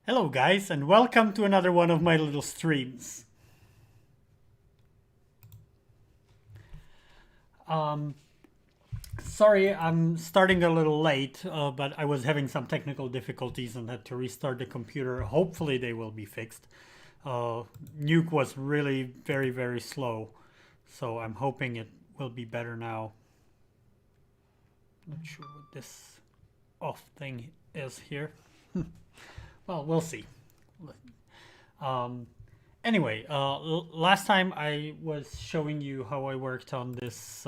Hello guys, and welcome to another one of my little streams. Um, Sorry, I'm starting a little late, but I was having some technical difficulties and had to restart the computer. Hopefully they will be fixed. Uh, Nuke was really very slow, so I'm hoping it will be better now. Not sure what this off thing is here. Well, we'll see. Um, Anyway, last time I was showing you how I worked on this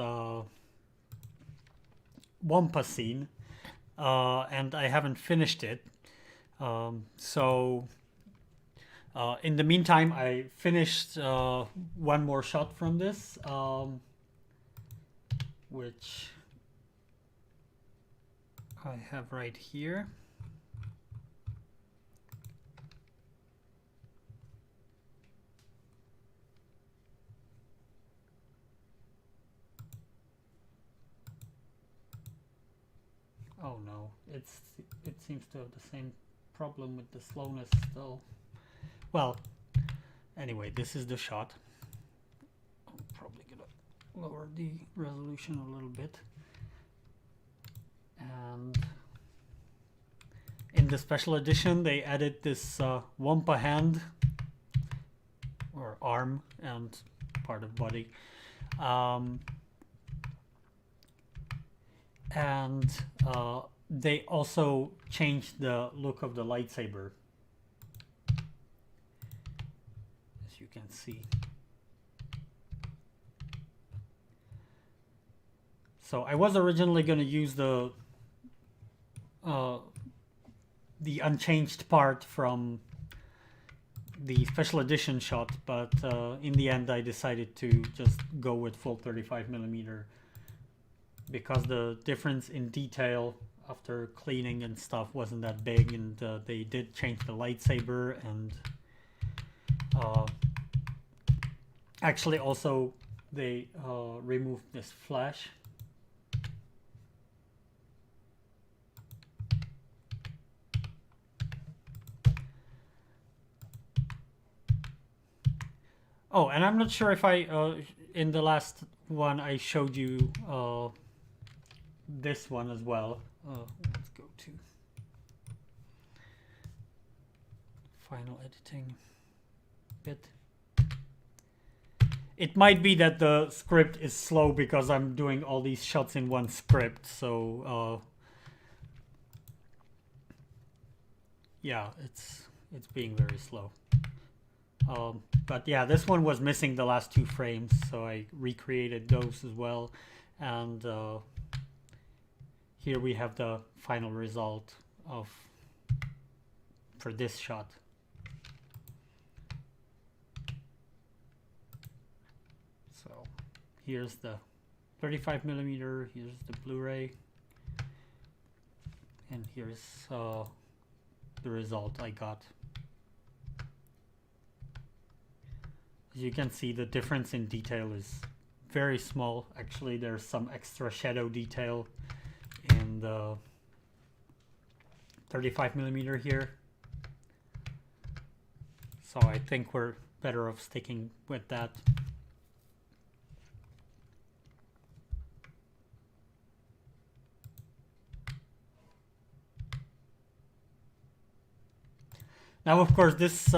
Wampa scene, and I haven't finished it. So in the meantime, I finished one more shot from this, which I have right here. Oh no, it seems to have the same problem with the slowness still. Well, anyway, this is the shot. I'm probably gonna lower the resolution a little bit. And in the special edition, they added this Wampa hand or arm and part of body. And they also changed the look of the lightsaber, as you can see. So I was originally going to use the unchanged part from the special edition shot, but in the end I decided to just go with full 35mm because the difference in detail after cleaning and stuff wasn't that big, and they did change the lightsaber, and actually also they removed this flash. Oh, and I'm not sure if I in the last one I showed you this one as well. Let's go to final editing bit. It might be that the script is slow because I'm doing all these shots in one script, so yeah, it's being very slow. But yeah, this one was missing the last 2 frames, so I recreated those as well, and here we have the final result of for this shot. So here's the 35mm, here's the Blu-ray, and here's the result I got. As you can see, the difference in detail is very small. Actually, there's some extra shadow detail in the 35mm here. So I think we're better off sticking with that. Now, of course, this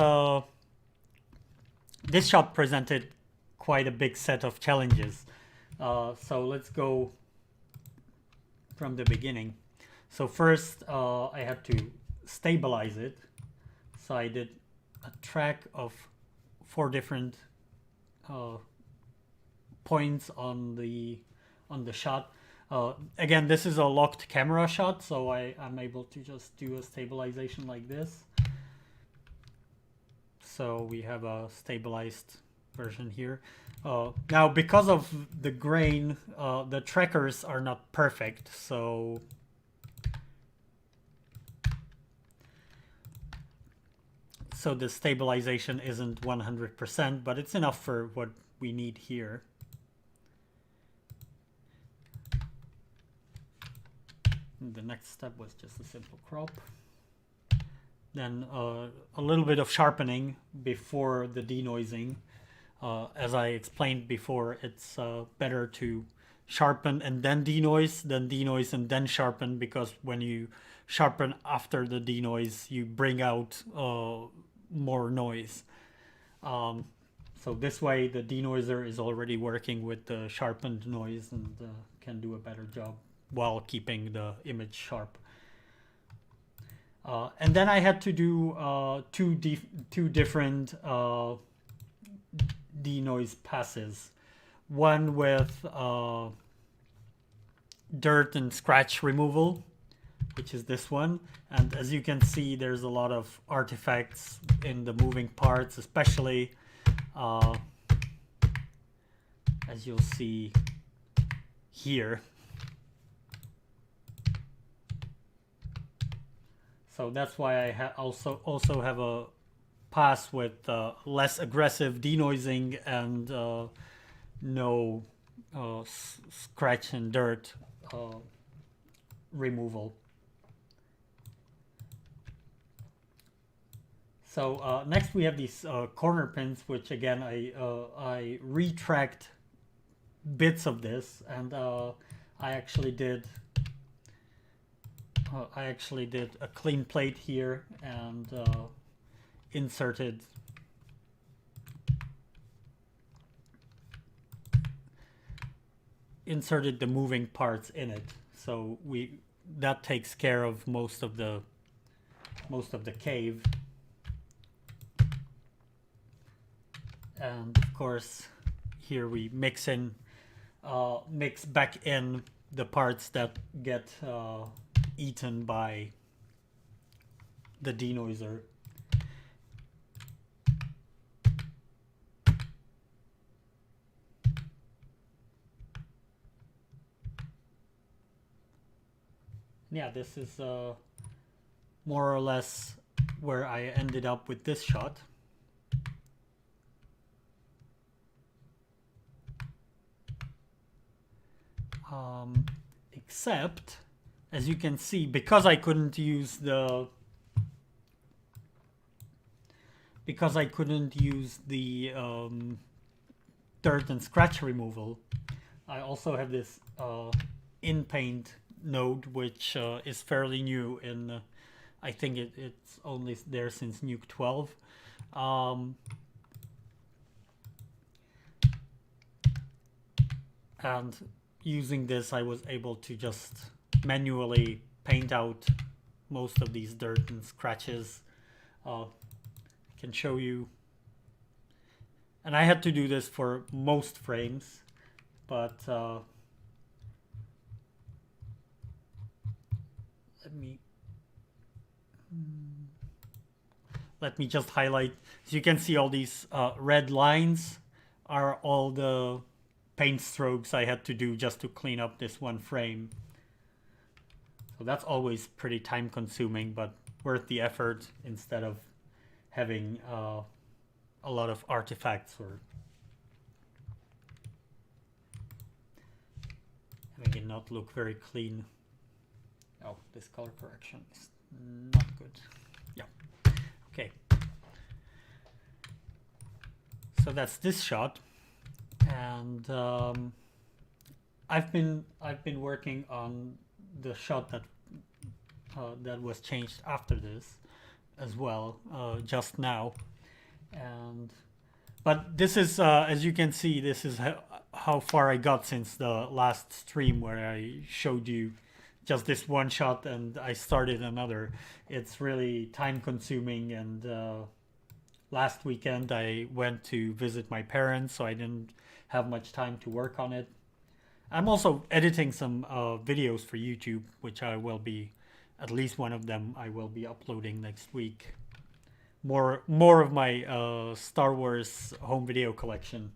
shot presented quite a big set of challenges. So let's go from the beginning. So first, I had to stabilize it. So I did a track of 4 different points on the shot. Again, this is a locked camera shot, so I'm able to just do a stabilization like this. So we have a stabilized version here. Now, because of the grain, the trackers are not perfect, so the stabilization isn't 100%, but it's enough for what we need here. And the next step was just a simple crop. then a little bit of sharpening before the denoising. As I explained before, it's better to sharpen and then denoise than denoise and then sharpen, because when you sharpen after the denoise, you bring out more noise. So this way, the denoiser is already working with the sharpened noise and can do a better job while keeping the image sharp. And then I had to do two different denoise passes. One with dirt and scratch removal, which is this one. And as you can see, there's a lot of artifacts in the moving parts, especially as you'll see here. So that's why I also have a pass with less aggressive denoising and no scratch and dirt removal. So next we have these corner pins, which again I retracked bits of this, and I actually did a clean plate here and inserted the moving parts in it. So that takes care of most of the cave. And of course, here we mix back in the parts that get eaten by the denoiser. Yeah, this is more or less where I ended up with this shot. Except, as you can see, because I couldn't use the dirt and scratch removal, I also have this in paint node, which is fairly new in I think it's only there since Nuke 12. And using this, I was able to just manually paint out most of these dirt and scratches. I can show you. And I had to do this for most frames, but let me just highlight. As you can see, all these red lines are all the paint strokes I had to do just to clean up this one frame. So that's always pretty time consuming, but worth the effort instead of having a lot of artifacts or having it not look very clean. Oh, this color correction is not good. Yeah. Okay. So that's this shot. And I've been working on the shot that was changed after this as well, just now. But this is, as you can see, this is how far I got since the last stream where I showed you just this one shot and I started another. It's really time consuming, and last weekend I went to visit my parents, so I didn't have much time to work on it. I'm also editing some videos for YouTube, which I will be, at least one of them I will be uploading next week. More of my Star Wars home video collection.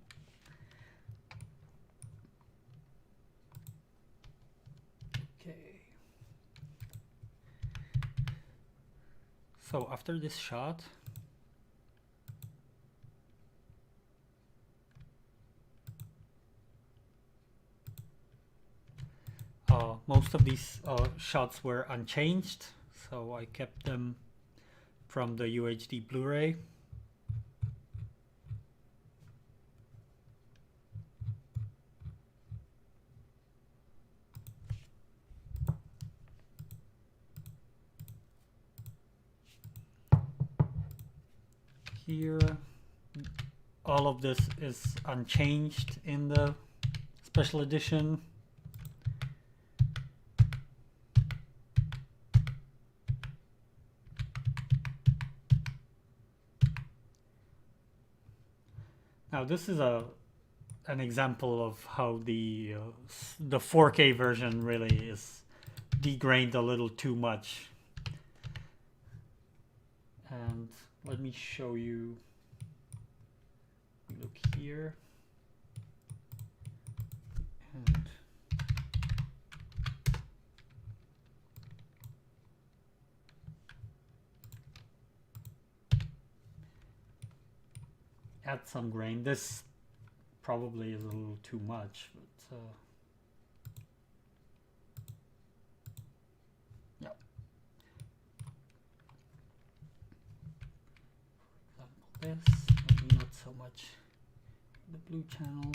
Okay. So after this shot, most of these shots were unchanged, so I kept them from the UHD Blu-ray. Here, all of this is unchanged in the special edition. Now this is an example of how the 4K version really is degrained a little too much. And let me show you. Look here. And add some grain. This probably is a little too much, but yeah. For example, this, maybe not so much the blue channel.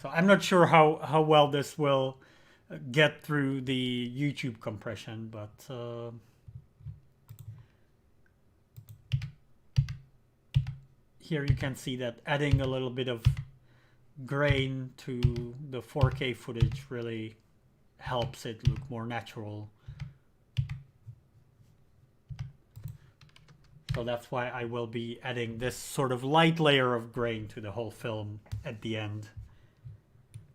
So I'm not sure how well this will get through the YouTube compression, but here you can see that adding a little bit of grain to the 4K footage really helps it look more natural. So that's why I will be adding this sort of light layer of grain to the whole film at the end,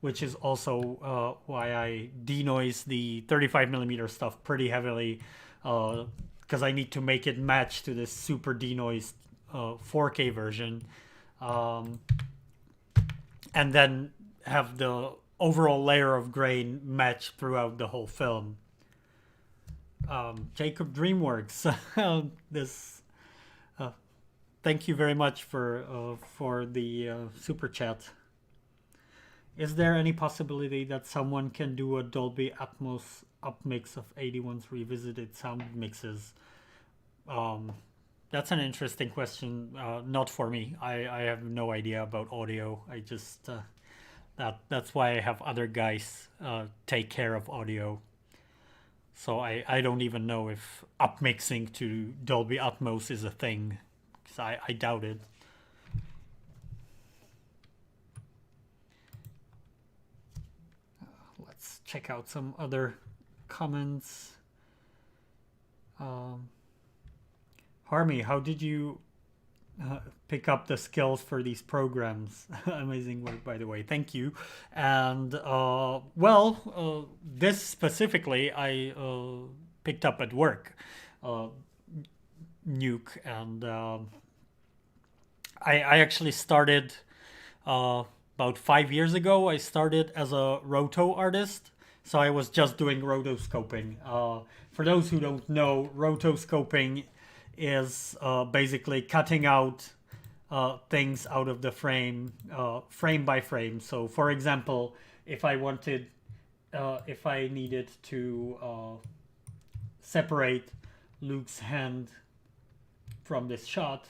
which is also why I denoise the 35mm stuff pretty heavily, because I need to make it match to this super denoised 4K version, and then have the overall layer of grain match throughout the whole film. Jacob Dreamworks, this thank you very much for the super chat. Is there any possibility that someone can do a Dolby Atmos upmix of 81's revisited sound mixes? That's an interesting question. Not for me. I have no idea about audio. I just that's why I have other guys take care of audio. So I don't even know if upmixing to Dolby Atmos is a thing, because I doubt it. Let's check out some other comments. Harmy, how did you pick up the skills for these programs? Amazing work, by the way. Thank you. And this specifically I picked up at work. Nuke, and I actually started about 5 years ago. I started as a roto artist, so I was just doing rotoscoping. For those who don't know, rotoscoping is basically cutting out things out of the frame, frame by frame. So, for example, if I needed to separate Luke's hand from this shot,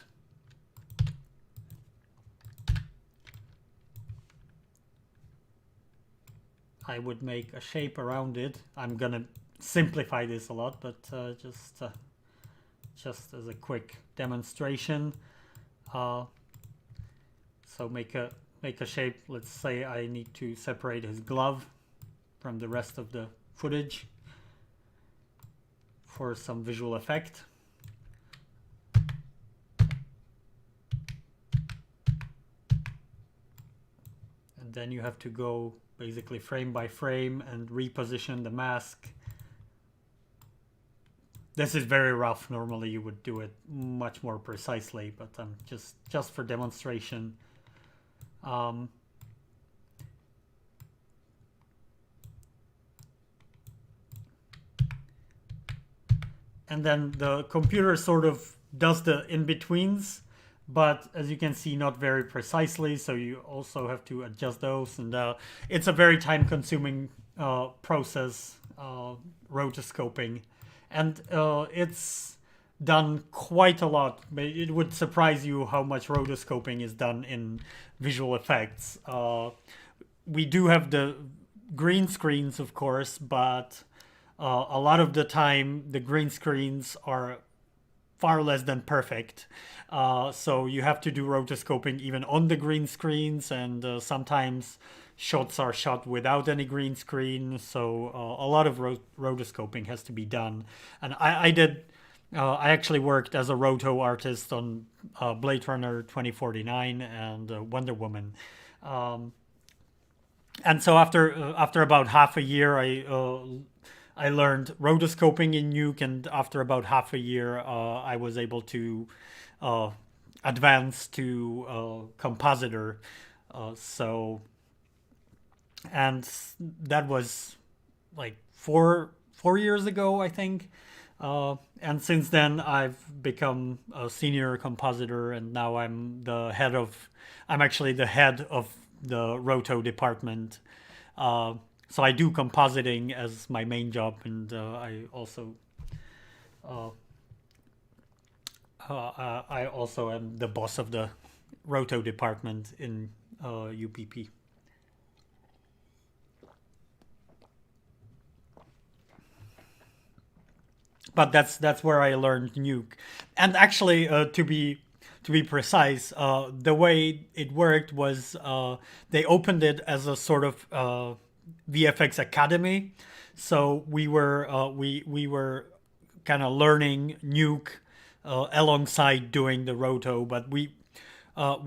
I would make a shape around it. I'm gonna simplify this a lot, but just as a quick demonstration. So make a shape. Let's say I need to separate his glove from the rest of the footage for some visual effect. And then you have to go basically frame by frame and reposition the mask. This is very rough. Normally you would do it much more precisely, but just for demonstration. And then the computer sort of does the in-betweens, but as you can see, not very precisely, so you also have to adjust those, and it's a very time-consuming process. rotoscoping, and it's done quite a lot. It would surprise you how much rotoscoping is done in visual effects. We do have the green screens, of course, but a lot of the time the green screens are far less than perfect. So you have to do rotoscoping even on the green screens, and sometimes shots are shot without any green screen. So a lot of rotoscoping has to be done. And I did. I actually worked as a roto artist on Blade Runner 2049 and Wonder Woman. And so after about half a year, I learned rotoscoping in Nuke, and after about half a year, I was able to advance to compositor. So, and that was like four years ago, I think. And since then, I've become a senior compositor, and now I'm actually the head of the roto department. So I do compositing as my main job, and I also am the boss of the roto department in UPP. But that's where I learned Nuke, and actually to be precise, the way it worked was they opened it as a sort of VFX academy, so we were kind of learning Nuke alongside doing the roto, but we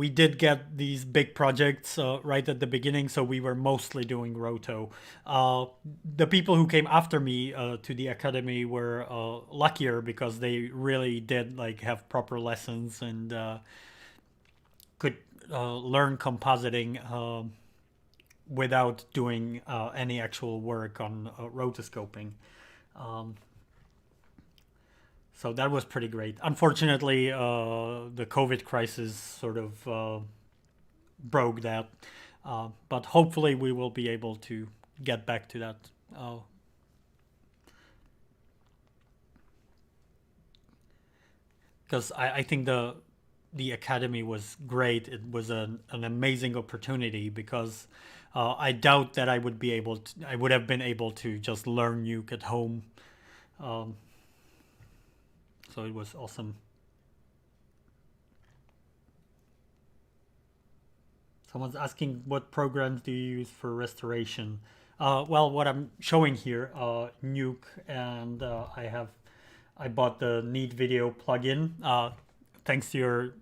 did get these big projects right at the beginning, so we were mostly doing roto. The people who came after me to the academy were luckier because they really did like have proper lessons and could learn compositing without doing any actual work on rotoscoping. So that was pretty great. Unfortunately, the COVID crisis sort of broke that. But hopefully we will be able to get back to that. Because I think the academy was great. It was an amazing opportunity because I doubt that I would have been able to just learn Nuke at home. So it was awesome. Someone's asking what programs do you use for restoration? Well, what I'm showing here, Nuke, and I bought the Neat Video plugin. Thanks to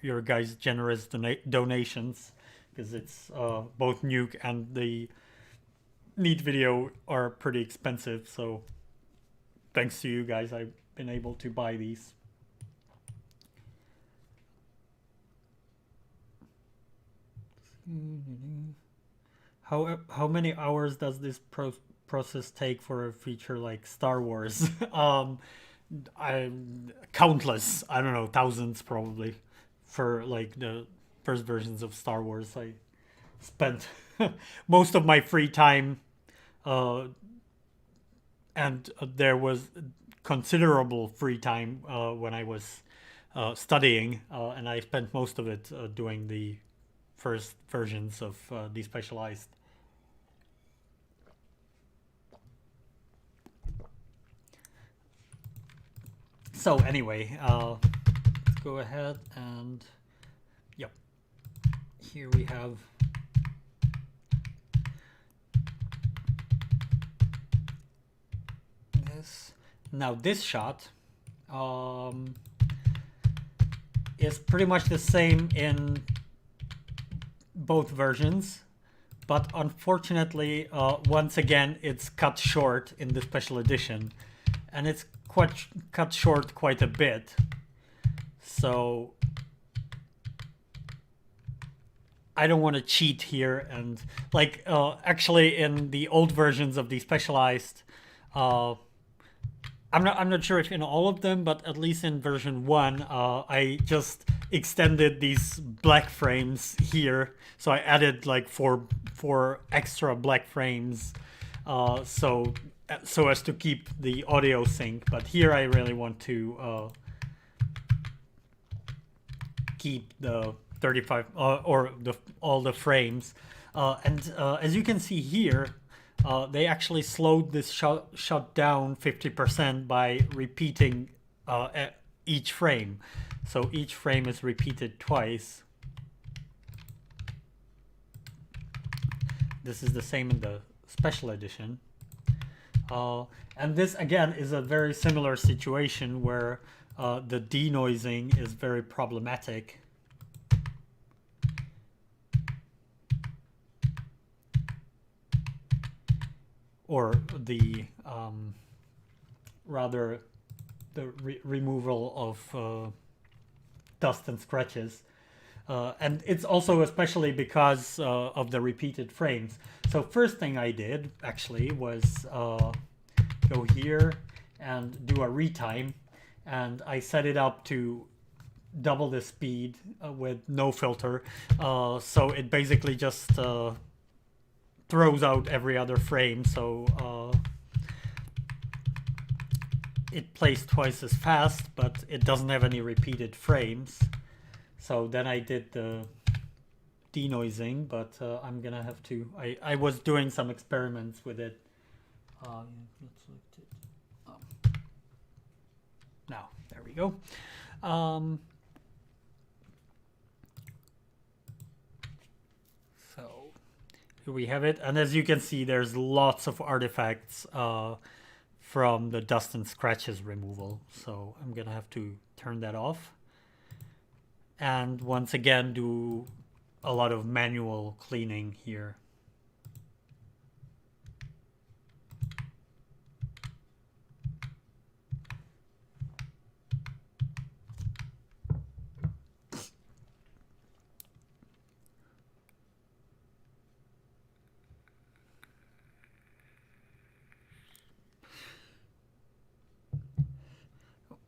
your guys' generous donations, because it's both Nuke and the Neat Video are pretty expensive. So thanks to you guys, I've been able to buy these. How many hours does this process take for a feature like Star Wars? I Countless. I don't know, thousands probably. For like the first versions of Star Wars, I spent most of my free time, and there was considerable free time when I was studying, and I spent most of it doing the first versions of Despecialized. So anyway, let's go ahead and yep, here we have this. Now this shot is pretty much the same in both versions, but unfortunately, once again, it's cut short in the special edition, and it's cut short quite a bit. So I don't want to cheat here, and like actually in the old versions of Despecialized, I'm not sure if in all of them, but at least in version 1, I just extended these black frames here. So I added like four extra black frames. So so as to keep the audio sync. But here I really want to keep the 35 or all the frames. And as you can see here, they actually slowed this shot down 50% by repeating each frame. So each frame is repeated twice. This is the same in the special edition. And this again is a very similar situation where the denoising is very problematic. Or the rather the removal of dust and scratches. And it's also especially because of the repeated frames. So first thing I did actually was go here and do a retime, and I set it up to double the speed with no filter. So it basically just throws out every other frame, so it plays twice as fast, but it doesn't have any repeated frames. So then I did the denoising, but I'm gonna have to. I was doing some experiments with it. Now there we go. So here we have it, and as you can see, there's lots of artifacts from the dust and scratches removal. So I'm gonna have to turn that off. And once again, do a lot of manual cleaning here.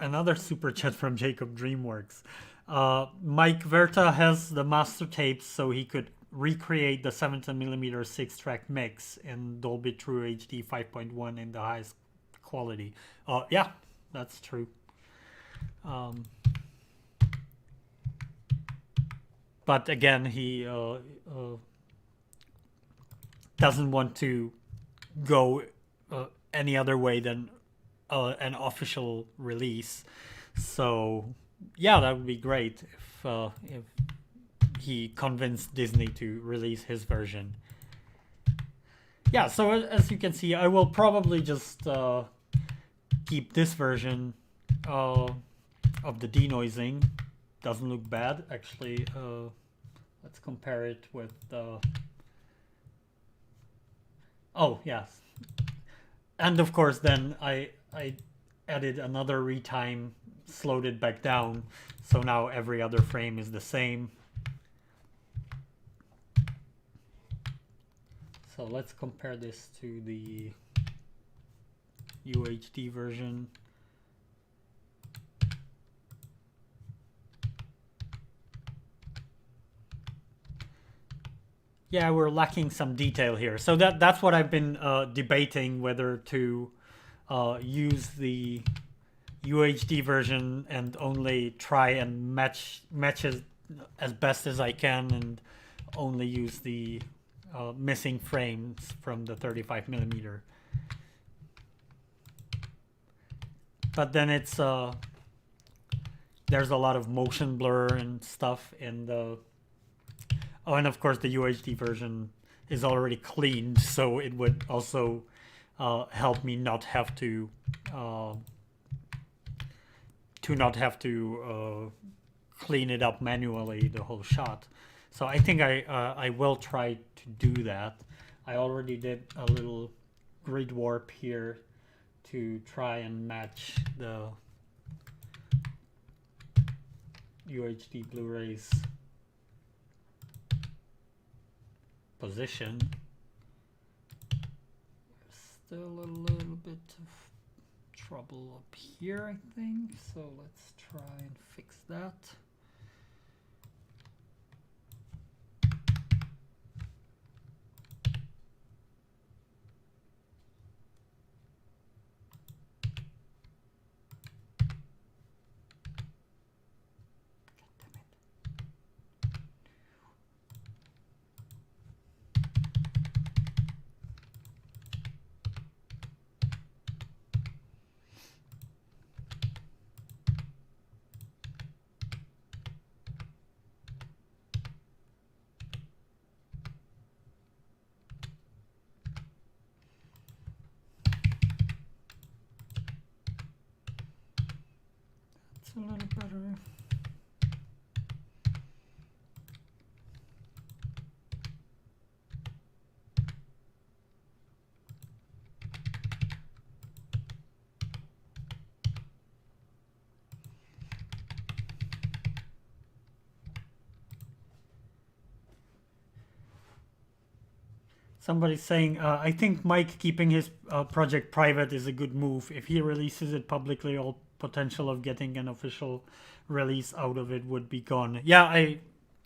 Another super chat from Jacob Dreamworks. Mike Verta has the master tapes, so he could recreate the 17mm 6-track mix in Dolby True HD 5.1 in the highest quality. Yeah, that's true. But again, he doesn't want to go any other way than an official release. So yeah, that would be great if he convinced Disney to release his version. Yeah, so as you can see, I will probably just keep this version of the denoising. Doesn't look bad, actually. Let's compare it with oh, yes. And of course, then I added another retime, slowed it back down, so now every other frame is the same. So let's compare this to the UHD version. Yeah, we're lacking some detail here. So that's what I've been debating, whether to use the UHD version and only try and match as best as I can, and only use the missing frames from the 35mm. But then it's there's a lot of motion blur and stuff in the oh, and of course the UHD version is already cleaned, so it would also help me not have to clean it up manually, the whole shot. So I think I will try to do that. I already did a little grid warp here to try and match the UHD Blu-rays position. There's still a little bit of trouble up here, I think, so let's try and fix that. a little better. Somebody's saying, I think Mike keeping his project private is a good move. If he releases it publicly, all potential of getting an official release out of it would be gone. Yeah, I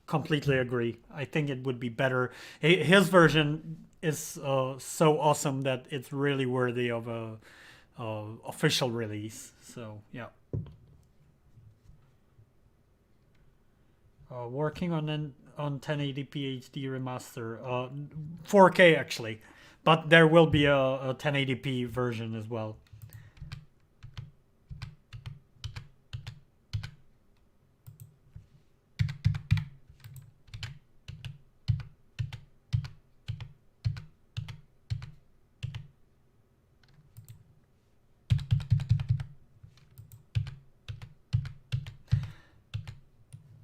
completely agree. I think it would be better. His version is so awesome that it's really worthy of a official release. So, yeah. Working on 1080p HD remaster, 4K actually, but there will be a 1080p version as well.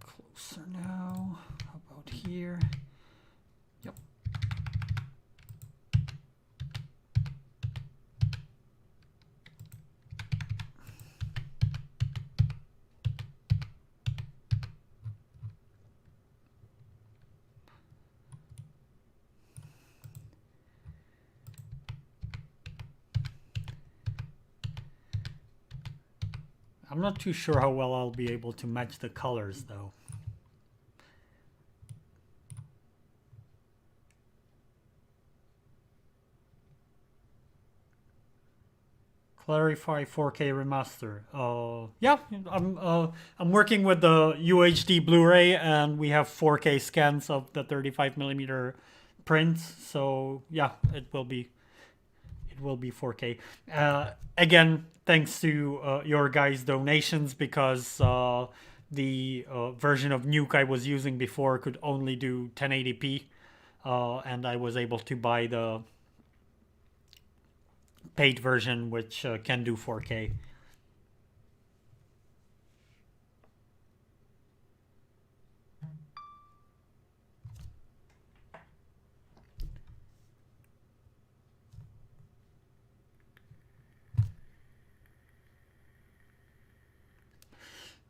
Closer now. How about here? Yep. I'm not too sure how well I'll be able to match the colors though. Clarify 4K remaster. Yeah, I'm working with the UHD Blu-ray, and we have 4K scans of the 35mm prints. So yeah, it will be 4K. Again, thanks to your guys' donations, because the version of Nuke I was using before could only do 1080p, and I was able to buy the paid version, which can do 4K.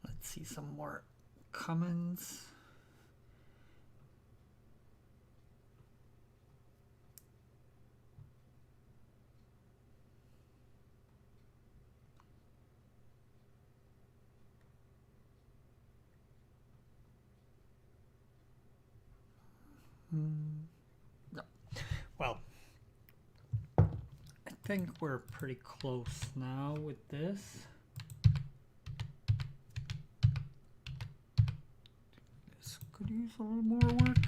Let's see some more comments. No. Well, I think we're pretty close now with this. This could use a little more work.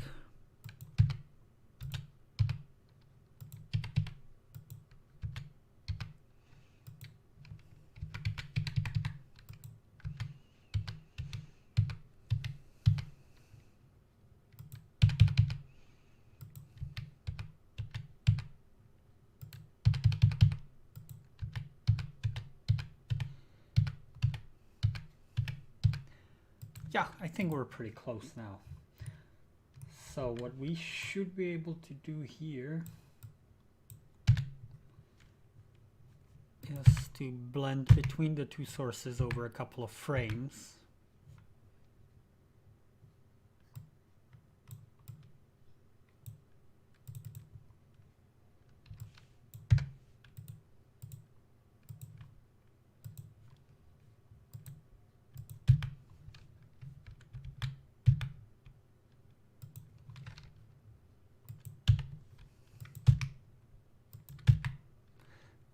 Yeah, I think we're pretty close now. So what we should be able to do here is to blend between the two sources over a couple of frames.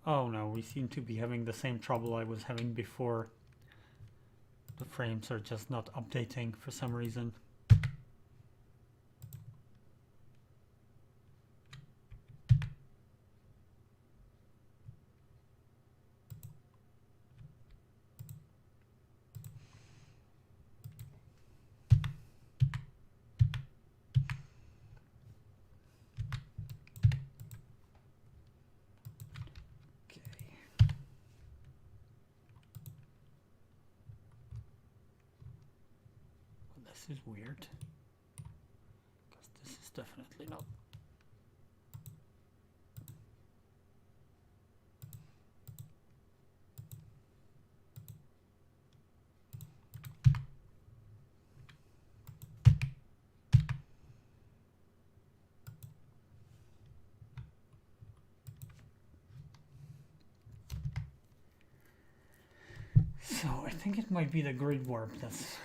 Oh no, we seem to be having the same trouble I was having before. The frames are just not updating for some reason. This is weird. Because this is definitely not. So I think it might be the grid warp that's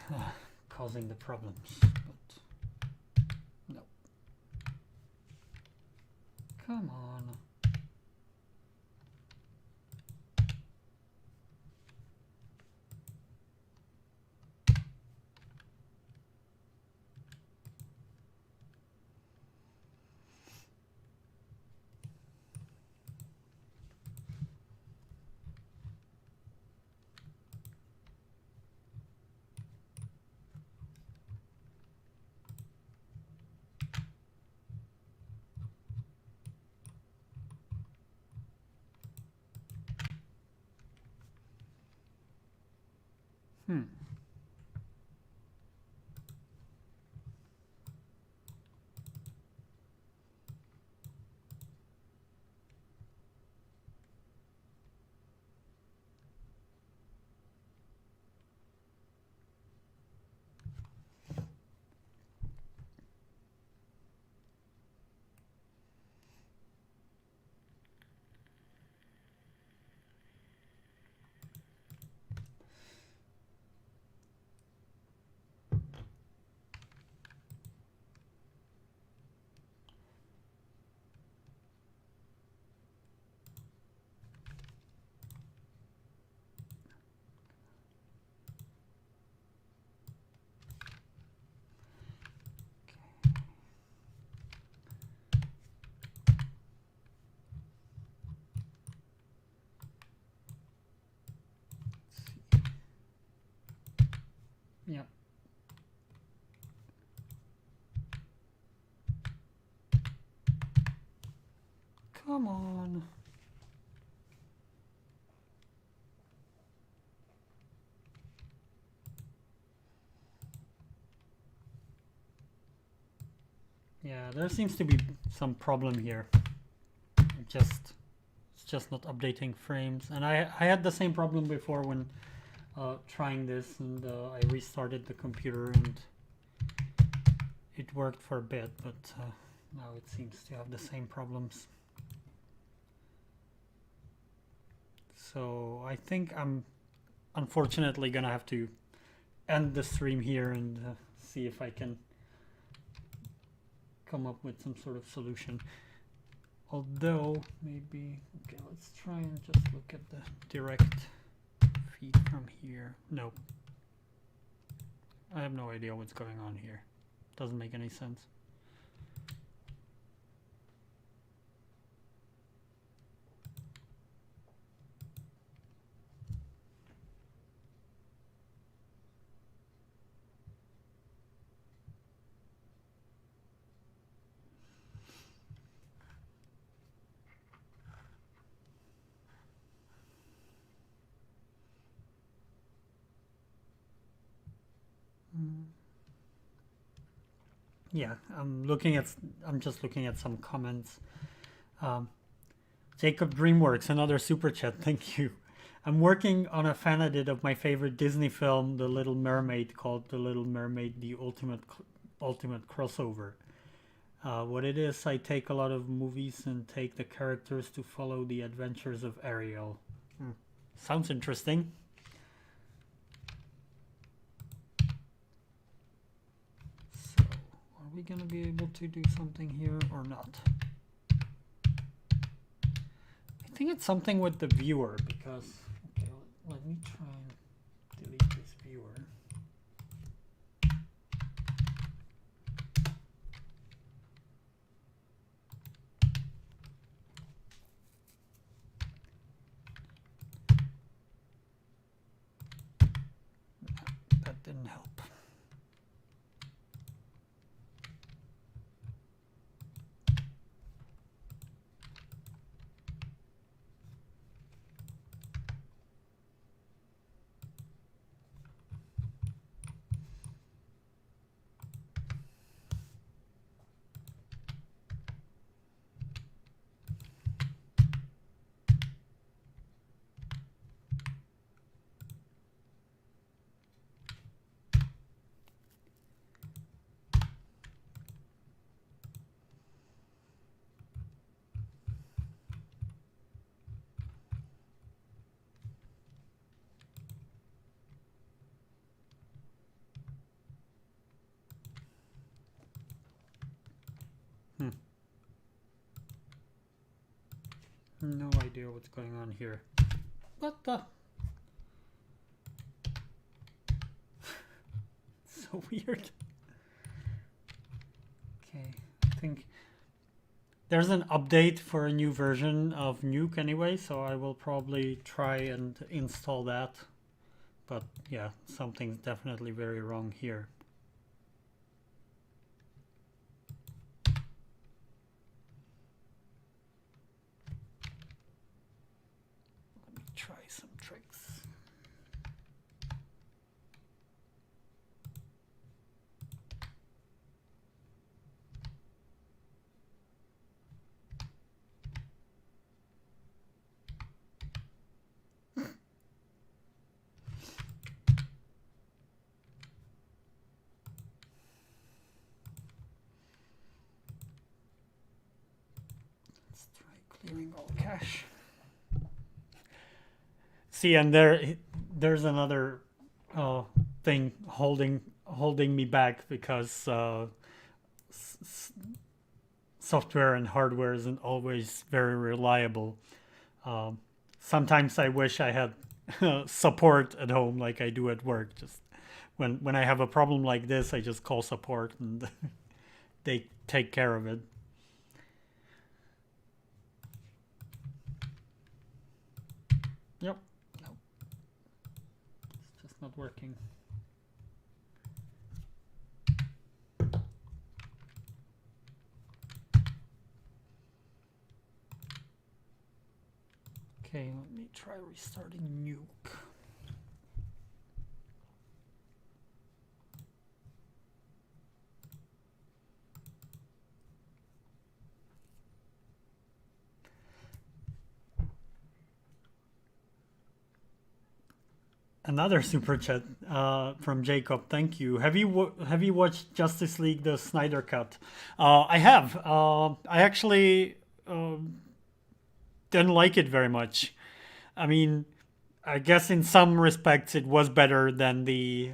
causing the problems, but no. Come on. Yeah. Come on. Yeah, there seems to be some problem here. It's just not updating frames, and I had the same problem before when trying this, and I restarted the computer and it worked for a bit, but now it seems to have the same problems. So I think I'm unfortunately gonna have to end the stream here and see if I can come up with some sort of solution. Although maybe, okay, let's try and just look at the direct feed from here. Nope. I have no idea what's going on here. Doesn't make any sense. Yeah, I'm just looking at some comments. Jacob Dreamworks, another super chat, thank you. I'm working on a fan edit of my favorite Disney film, The Little Mermaid, called The Little Mermaid: The Ultimate Crossover. What it is, I take a lot of movies and take the characters to follow the adventures of Ariel. Sounds interesting. So, are we gonna be able to do something here or not? I think it's something with the viewer, because okay, let me try and delete this viewer. That didn't help. No idea what's going on here. What the? So weird. Okay, I think there's an update for a new version of Nuke anyway, so I will probably try and install that. But yeah, something's definitely very wrong here. Let me try some tricks. Let's try clearing all cache. See, and there's another thing holding me back because software and hardware isn't always very reliable. Sometimes I wish I had support at home like I do at work. Just when I have a problem like this, I just call support and they take care of it. Yep. No. It's just not working. Okay, let me try restarting Nuke. Another super chat from Jacob. Thank you. Have you watched Justice League: The Snyder Cut? I have. I actually didn't like it very much. I mean, I guess in some respects it was better than the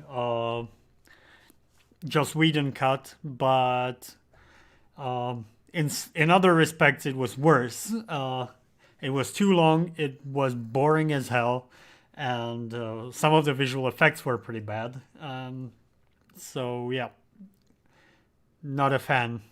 Joss Whedon cut, but in other respects it was worse. It was too long. It was boring as hell, and some of the visual effects were pretty bad. So yeah, not a fan.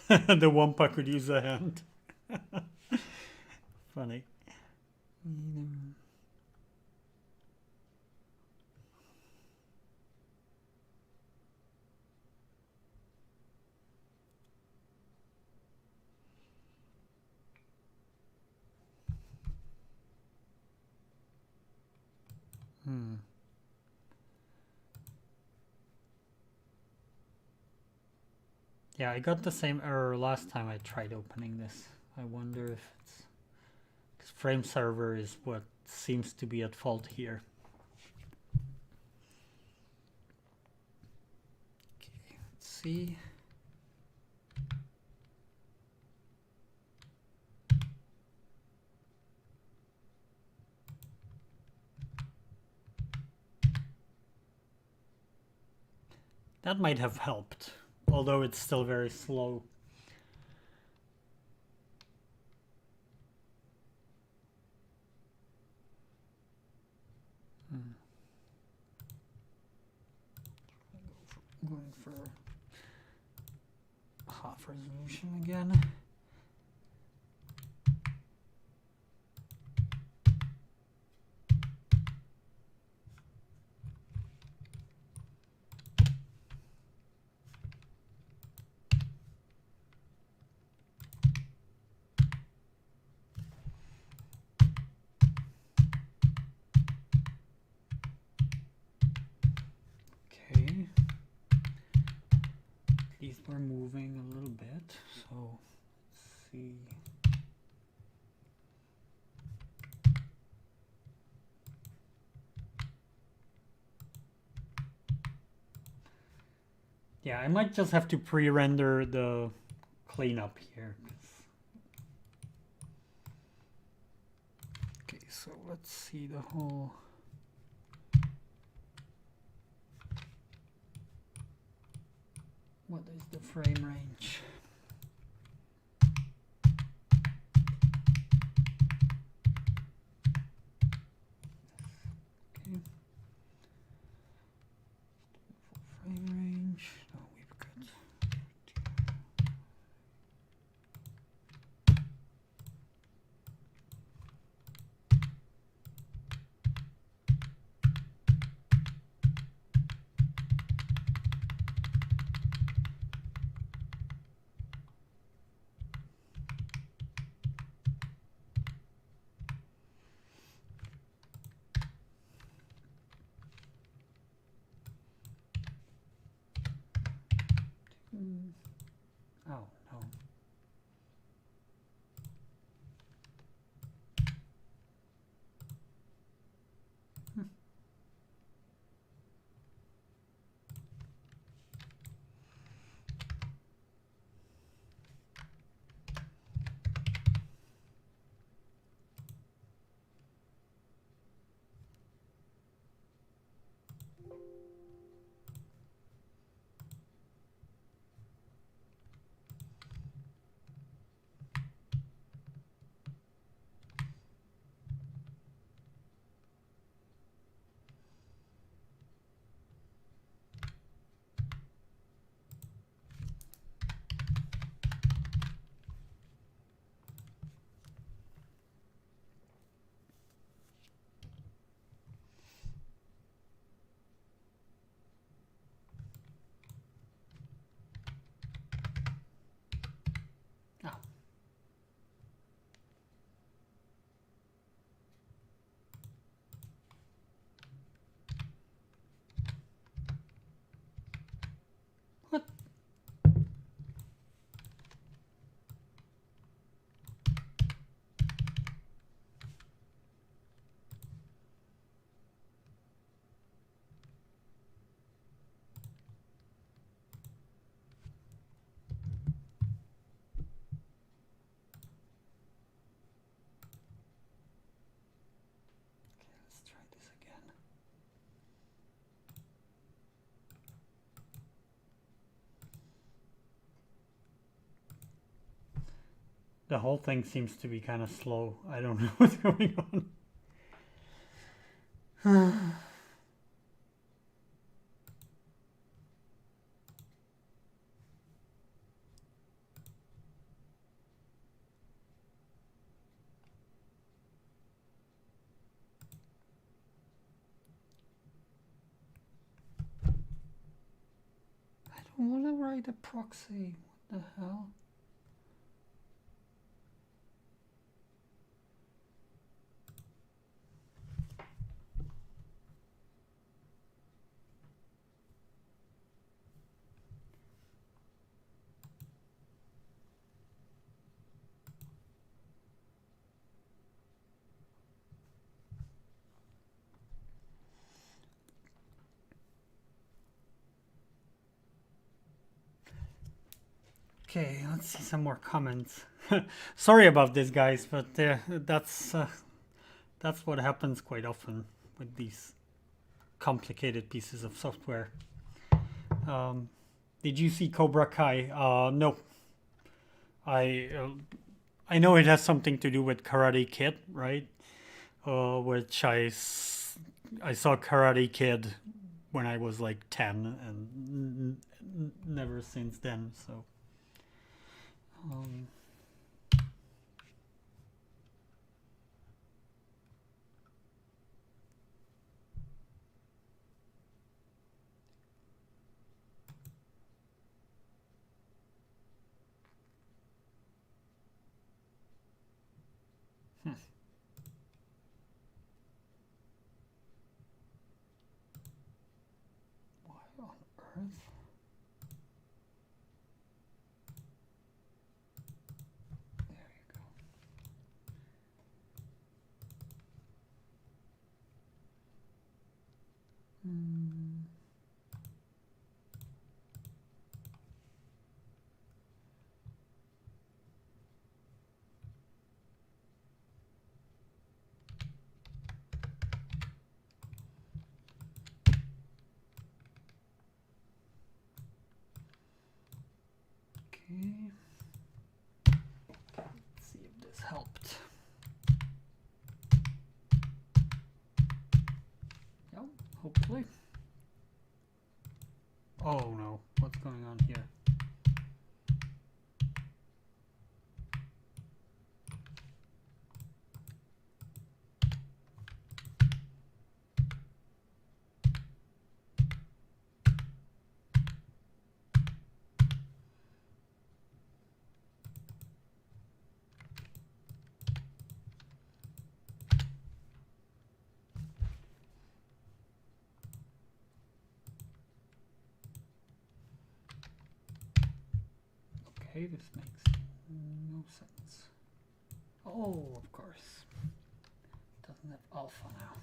The Wampa could use a hand. Funny. Yeah, I got the same error last time I tried opening this. I wonder if it's because frame server is what seems to be at fault here. Okay, let's see. That might have helped, although it's still very slow. Going for half resolution again. We're moving a little bit, so let's see. Yeah, I might just have to pre-render the cleanup here. Okay, so let's see the whole. What is the frame range? Okay. Frame range. Oh, we've got. Oh, no. Oh. What? Let's try this again. The whole thing seems to be kind of slow. I don't know what's going on. I don't want to write a proxy. What the hell? Okay, let's see some more comments. Sorry about this, guys, but that's what happens quite often with these complicated pieces of software. Did you see Cobra Kai? No. I know it has something to do with Karate Kid, right? Which I saw Karate Kid when I was like 10 and never since then, so why on earth? There you go. helped. Yeah, hopefully. Oh no, what's going on here? Okay, this makes no sense. Oh, of course. Doesn't have alpha now.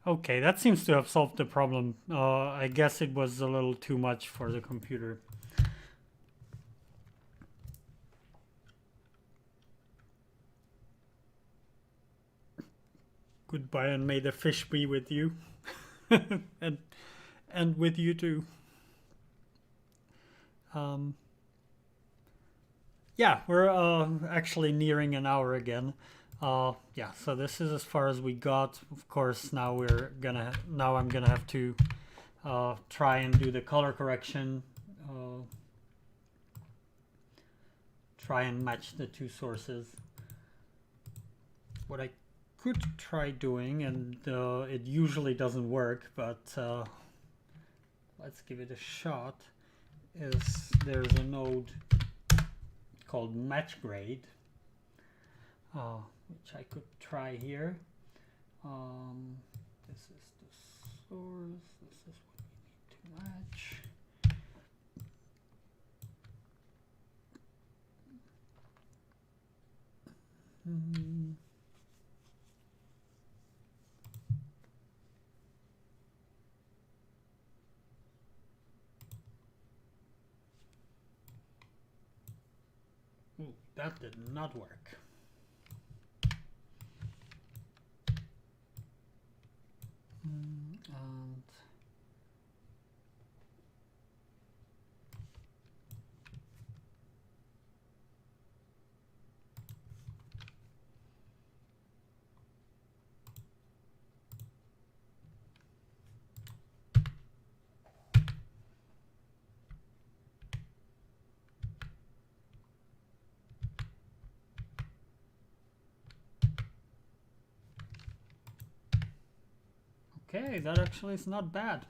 Okay, that seems to have solved the problem. I guess it was a little too much for the computer. Goodbye, and may the fish be with you. and with you too. Yeah, we're actually nearing an hour again. Yeah, so this is as far as we got. Of course, now I'm gonna have to try and do the color correction. Try and match the two sources. What I could try doing, and it usually doesn't work, but let's give it a shot, is there's a node called match grade, which I could try here. This is the source, this is what we need to match. Ooh, that did not work. And okay, that actually is not bad.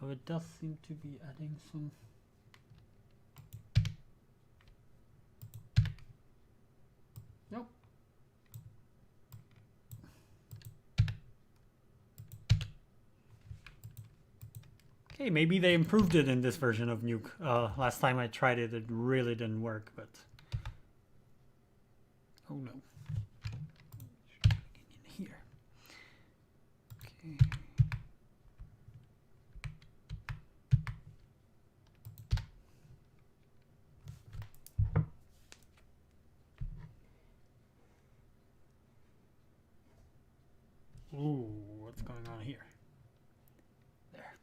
Though it does seem to be adding some. Nope. Okay, maybe they improved it in this version of Nuke. Last time I tried it, it really didn't work, but... Oh no. In here. Okay. Ooh, what's going on here? There.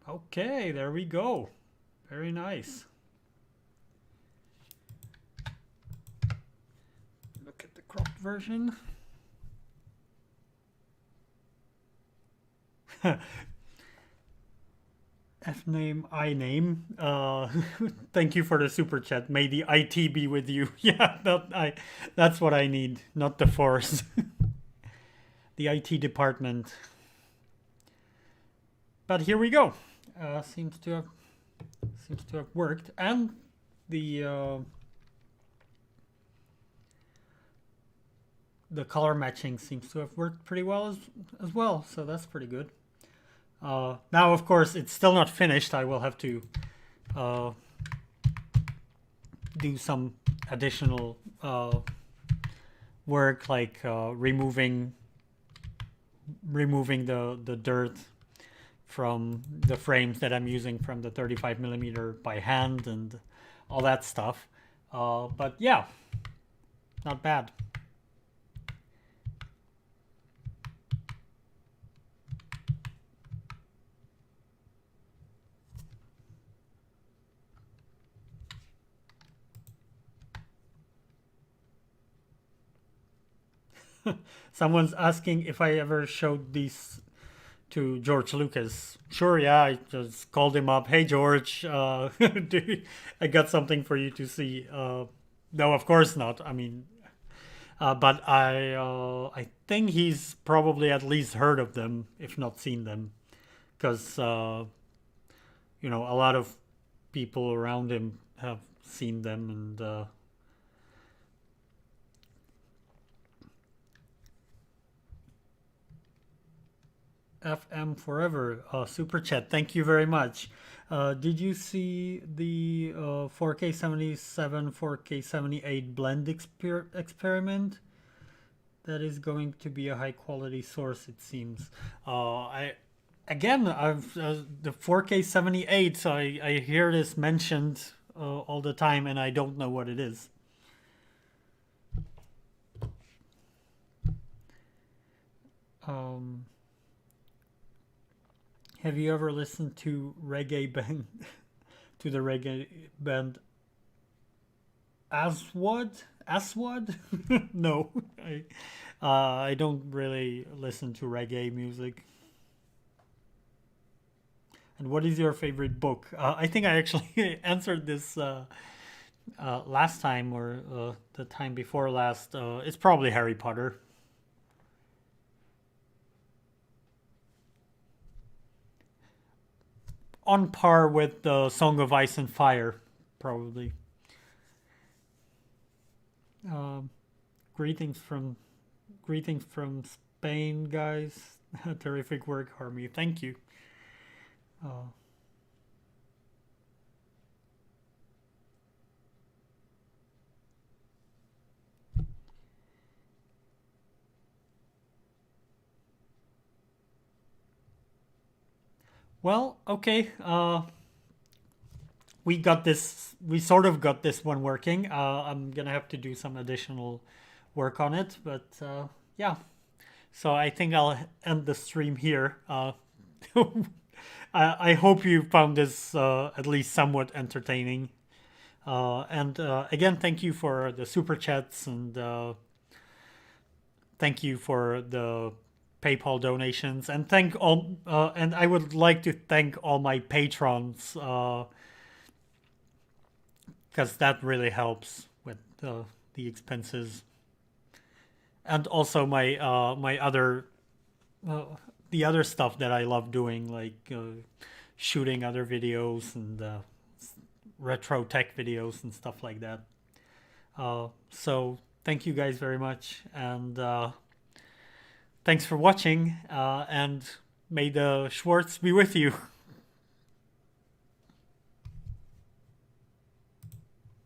Okay, there we go. Very nice. Look at the cropped version. F name, I name. Thank you for the super chat. May the IT be with you. Yeah, that's what I need, not the force. The IT department. But here we go. Seems to have worked, and the color matching seems to have worked pretty well as well, so that's pretty good. Now, of course, it's still not finished. I will have to do some additional work, like removing the dirt from the frames that I'm using from the 35mm by hand and all that stuff. But yeah, not bad. Someone's asking if I ever showed these to George Lucas. Sure, yeah, I just called him up. Hey, George, I got something for you to see. No, of course not. I mean, but I think he's probably at least heard of them, if not seen them, because a lot of people around him have seen them, and FM Forever, super chat. Thank you very much. Did you see the 4K 77, 4K 78 blend experiment? That is going to be a high quality source, it seems. I've the 4K 78. So I hear this mentioned all the time, and I don't know what it is. Have you ever listened to reggae band to the reggae band Aswad? Aswad? No, I don't really listen to reggae music. And what is your favorite book? I think I actually answered this last time, or the time before last. It's probably Harry Potter. On par with the Song of Ice and Fire, probably. Um, greetings from Spain, guys. Terrific work, Harmy. Thank you. Uh, well, okay. We got this. We sort of got this one working. I'm gonna have to do some additional work on it, but yeah. So I think I'll end the stream here. I hope you found this at least somewhat entertaining. And again, thank you for the super chats, and thank you for the PayPal donations, and thank all. And I would like to thank all my patrons, because that really helps with the expenses, and also my other uh, the other stuff that I love doing, like shooting other videos and retro tech videos and stuff like that. So thank you guys very much, and thanks for watching, and may the Schwartz be with you.